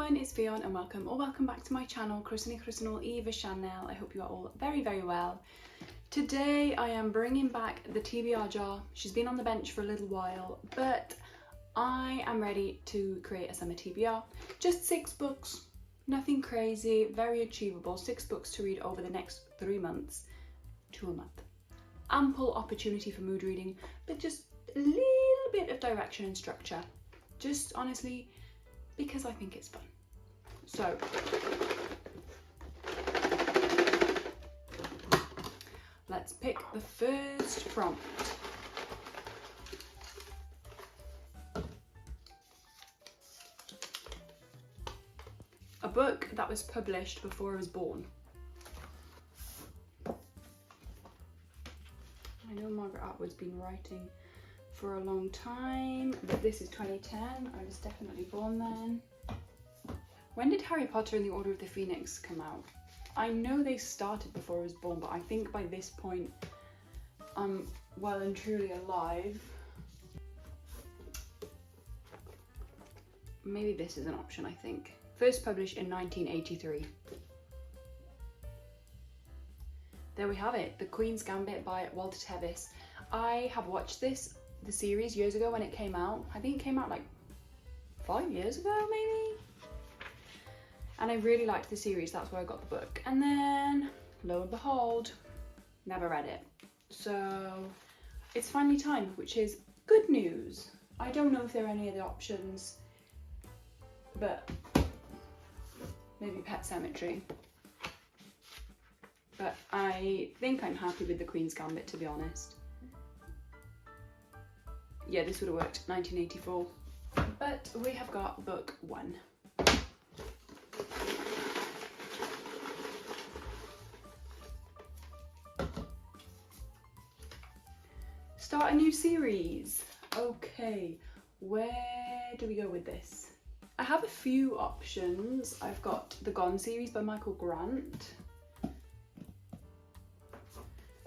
everyone, it's Fionn and welcome back to my channel, Crystal Eva Chanel. I hope you are all very well. Today I am bringing back the TBR jar. She's been on the bench for a little while, but I am ready to create a summer TBR. Just 6 books, nothing crazy, very achievable. 6 books to read over the next 3 months to a month. Ample opportunity for mood reading, but just a little bit of direction and structure. Just honestly, because I think it's fun. So, let's pick the first prompt. A book that was published before I was born. I know Margaret Atwood's been writing for a long time, but this is 2010. I was definitely born then. When did Harry Potter and the Order of the Phoenix come out? I know they started before I was born, but I think by this point I'm well and truly alive. Maybe this is an option, I think. First published in 1983. There we have it, The Queen's Gambit by Walter Tevis. I have watched the series years ago when it came out. I think it came out like 5 years ago maybe. And I really liked the series, that's where I got the book. And then, lo and behold, never read it. So it's finally time, which is good news. I don't know if there are any other options, but maybe Pet Sematary. But I think I'm happy with The Queen's Gambit, to be honest. Yeah, this would have worked, 1984. But we have got book 1. Start a new series. Okay, where do we go with this? I have a few options. I've got the Gone series by Michael Grant.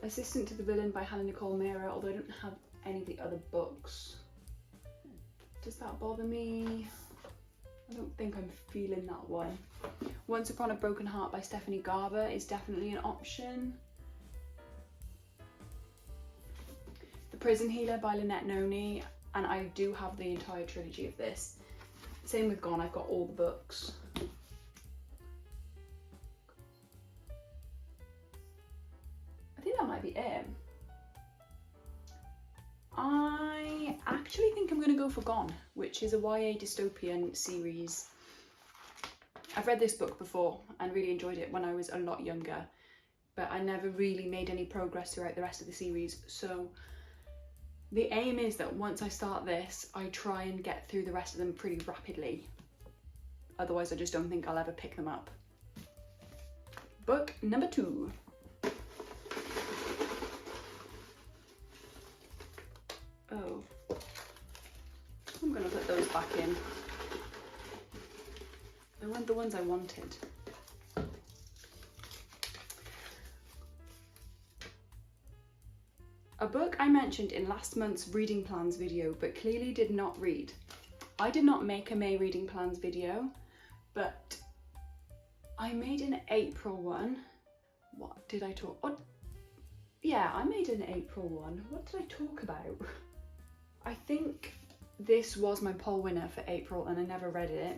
Assistant to the Villain by Hannah Nicole Mehra, although I don't have any of the other books. Does that bother me? I don't think I'm feeling that one. Once Upon a Broken Heart by Stephanie Garber is definitely an option. The Prison Healer by Lynette Noni, and I do have the entire trilogy of this. Same with Gone, I've got all the books. I think that might be it. I actually think I'm going to go for Gone, which is a YA dystopian series. I've read this book before and really enjoyed it when I was a lot younger, but I never really made any progress throughout the rest of the series. So the aim is that once I start this, I try and get through the rest of them pretty rapidly. Otherwise, I just don't think I'll ever pick them up. Book number 2. Oh, I'm gonna put those back in. They weren't the ones I wanted. A book I mentioned in last month's reading plans video, but clearly did not read. I did not make a May reading plans video, but I made an April one. What did I talk? Oh, yeah, I made an April one. What did I talk about? I think this was my poll winner for April and I never read it.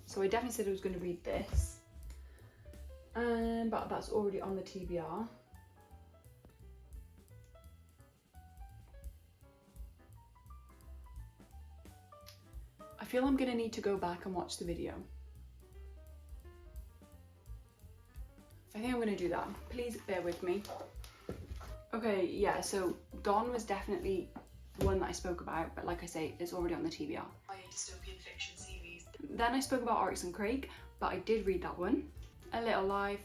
So I definitely said I was going to read this. But that's already on the TBR. I feel I'm going to need to go back and watch the video. I think I'm going to do that. Please bear with me. Okay, yeah, so Gone was definitely one that I spoke about, but like I say, it's already on the TBR. My dystopian fiction series. Then I spoke about Oryx and Crake, but I did read that one. A Little Life,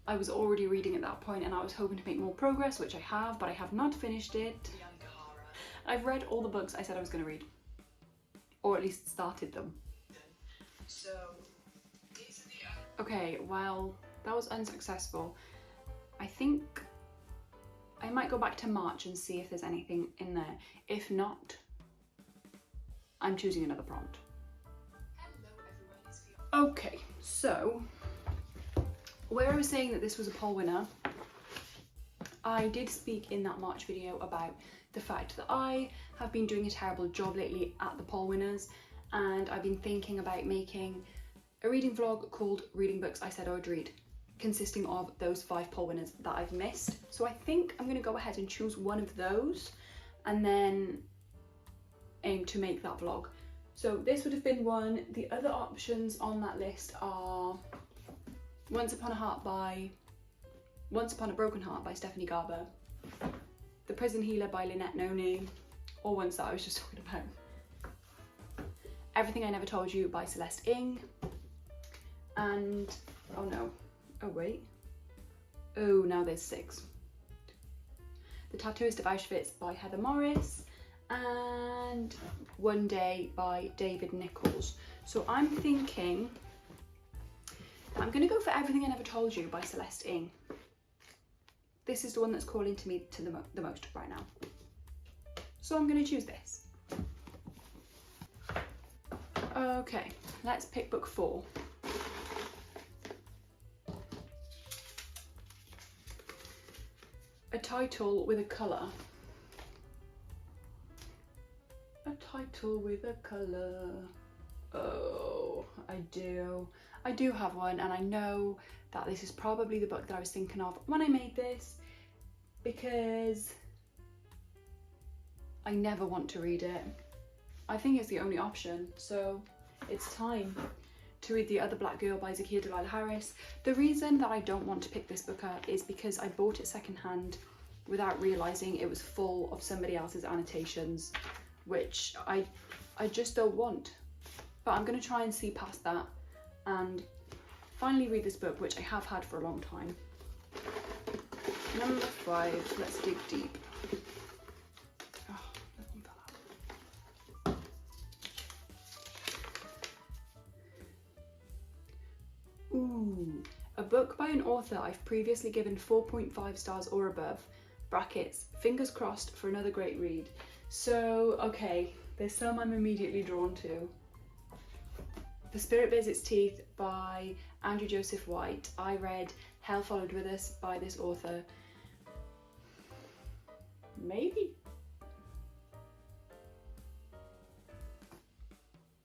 I was already reading at that point and I was hoping to make more progress, which I have, but I have not finished it. I've read all the books I said I was going to read, or at least started them. So, these are the... Okay, well, that was unsuccessful. I think I might go back to March and see if there's anything in there. If not, I'm choosing another prompt. Hello everyone, it's Okay, so where I was saying that this was a poll winner, I did speak in that March video about the fact that I have been doing a terrible job lately at the poll winners, and I've been thinking about making a reading vlog called Reading Books I Said I Would Read, consisting of those 5 poll winners that I've missed. So I think I'm going to go ahead and choose one of those and then aim to make that vlog. So this would have been one. The other options on that list are Once Upon a Broken Heart by Stephanie Garber, The Prison Healer by Lynette Noni, or ones that I was just talking about. Everything I Never Told You by Celeste Ng, and now there's 6. The Tattooist of Auschwitz by Heather Morris, and One Day by David Nichols. So I'm thinking that I'm going to go for Everything I Never Told You by Celeste Ng. This is the one that's calling to me the most right now. So I'm going to choose this. Okay, let's pick book 4. A title with a colour. A title with a colour. Oh, I do have one, and I know that this is probably the book that I was thinking of when I made this, because I never want to read it. I think it's the only option, so it's time to read The Other Black Girl by Zakiya Dalila Harris. The reason that I don't want to pick this book up is because I bought it secondhand without realising it was full of somebody else's annotations, which I just don't want. But I'm going to try and see past that and finally read this book, which I have had for a long time. Number 5, let's dig deep. Oh, that one fell out. Ooh, a book by an author I've previously given 4.5 stars or above, brackets, fingers crossed for another great read. So, okay, there's some I'm immediately drawn to. The Spirit Bears Its Teeth by Andrew Joseph White. I read Hell Followed With Us by this author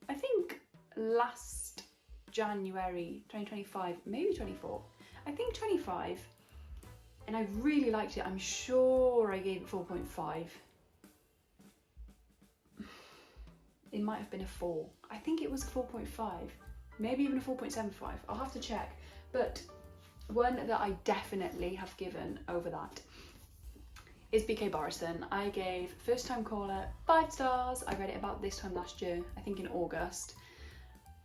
I think last January 2025, maybe 24. I think 25. And I really liked it. I'm sure I gave it 4.5. It might have been a 4. I think it was a 4.5, maybe even a 4.75. I'll have to check. But one that I definitely have given over that is B.K. Barrison. I gave First Time Caller 5 stars. I read it about this time last year, I think in August.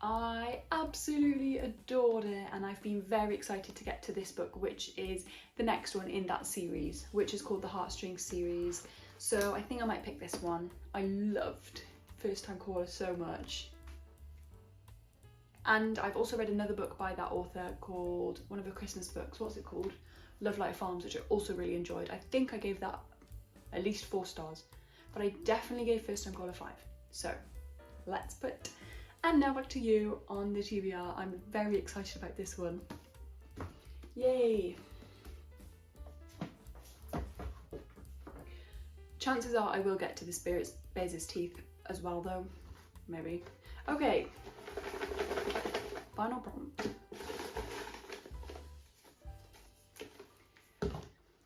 I absolutely adored it, and I've been very excited to get to this book, which is the next one in that series, which is called the Heartstrings series. So I think I might pick this one. I loved First Time Caller so much. And I've also read another book by that author called, one of her Christmas books, what's it called? Love Light Farms, which I also really enjoyed. I think I gave that at least 4 stars, but I definitely gave First Time Caller 5. So let's put, and now back to you on the TBR. I'm very excited about this one. Yay. Chances are I will get to the Spirit Bears Its Teeth as well though, maybe. Okay, final prompt.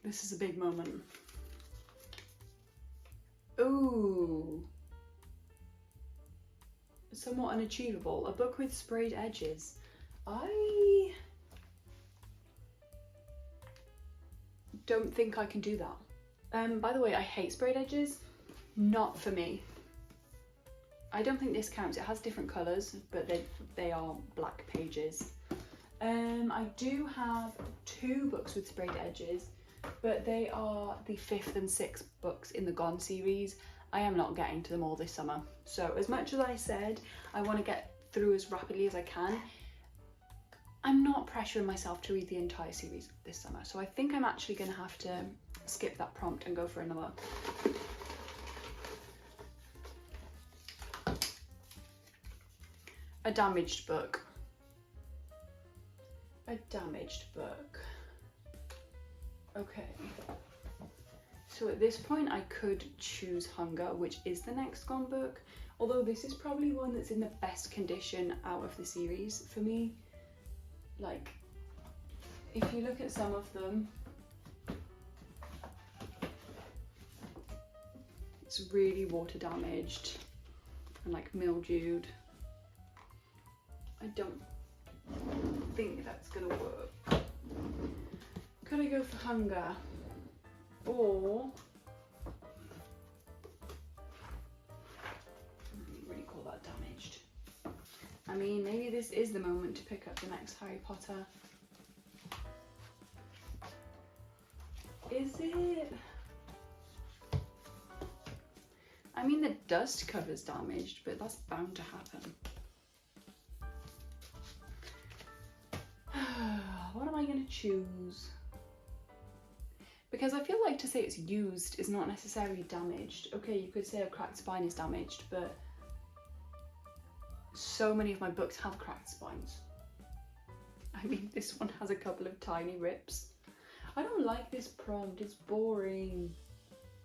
This is a big moment. Ooh. Somewhat unachievable. A book with sprayed edges. I don't think I can do that. By the way, I hate sprayed edges. Not for me. I don't think this counts. It has different colours, but they are black pages. I do have 2 books with sprayed edges, but they are the 5th and 6th books in the Gone series. I am not getting to them all this summer. So as much as I said I want to get through as rapidly as I can, I'm not pressuring myself to read the entire series this summer. So I think I'm actually going to have to skip that prompt and go for another. A damaged book. A damaged book. Okay. So at this point I could choose Hunger, which is the next gone book. Although this is probably one that's in the best condition out of the series for me. Like, if you look at some of them, it's really water damaged and like mildewed. I don't think that's gonna work. Could I go for Hunger? Or I wouldn't really call that damaged. I mean, maybe this is the moment to pick up the next Harry Potter. Is it? I mean, the dust cover's damaged, but that's bound to happen. What am I gonna choose? Because I feel like to say it's used is not necessarily damaged. Okay, you could say a cracked spine is damaged, but so many of my books have cracked spines. I mean, this one has a couple of tiny rips. I don't like this prompt, it's boring.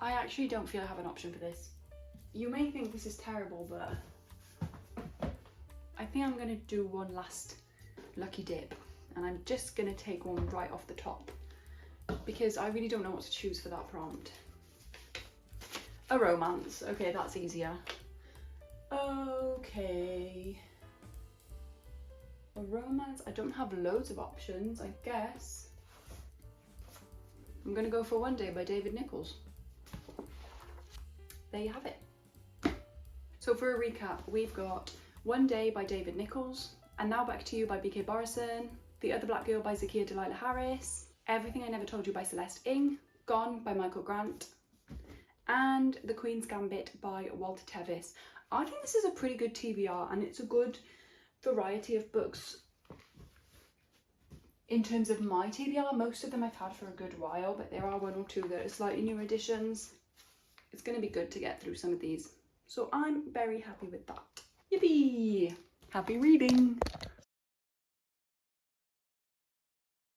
I actually don't feel I have an option for this. You may think this is terrible, but I think I'm gonna do one last lucky dip, and I'm just gonna take one right off the top, because I really don't know what to choose for that prompt. A romance. Okay, that's easier. Okay. A romance. I don't have loads of options, I guess. I'm gonna go for One Day by David Nichols. There you have it. So for a recap, we've got One Day by David Nichols, And Now Back to You by B.K. Borison, The Other Black Girl by Zakiya Delilah Harris, Everything I Never Told You by Celeste Ng, Gone by Michael Grant, and The Queen's Gambit by Walter Tevis. I think this is a pretty good TBR, and it's a good variety of books. In terms of my TBR, most of them I've had for a good while, but there are one or two that are slightly new editions. It's going to be good to get through some of these. So I'm very happy with that. Yippee! Happy reading!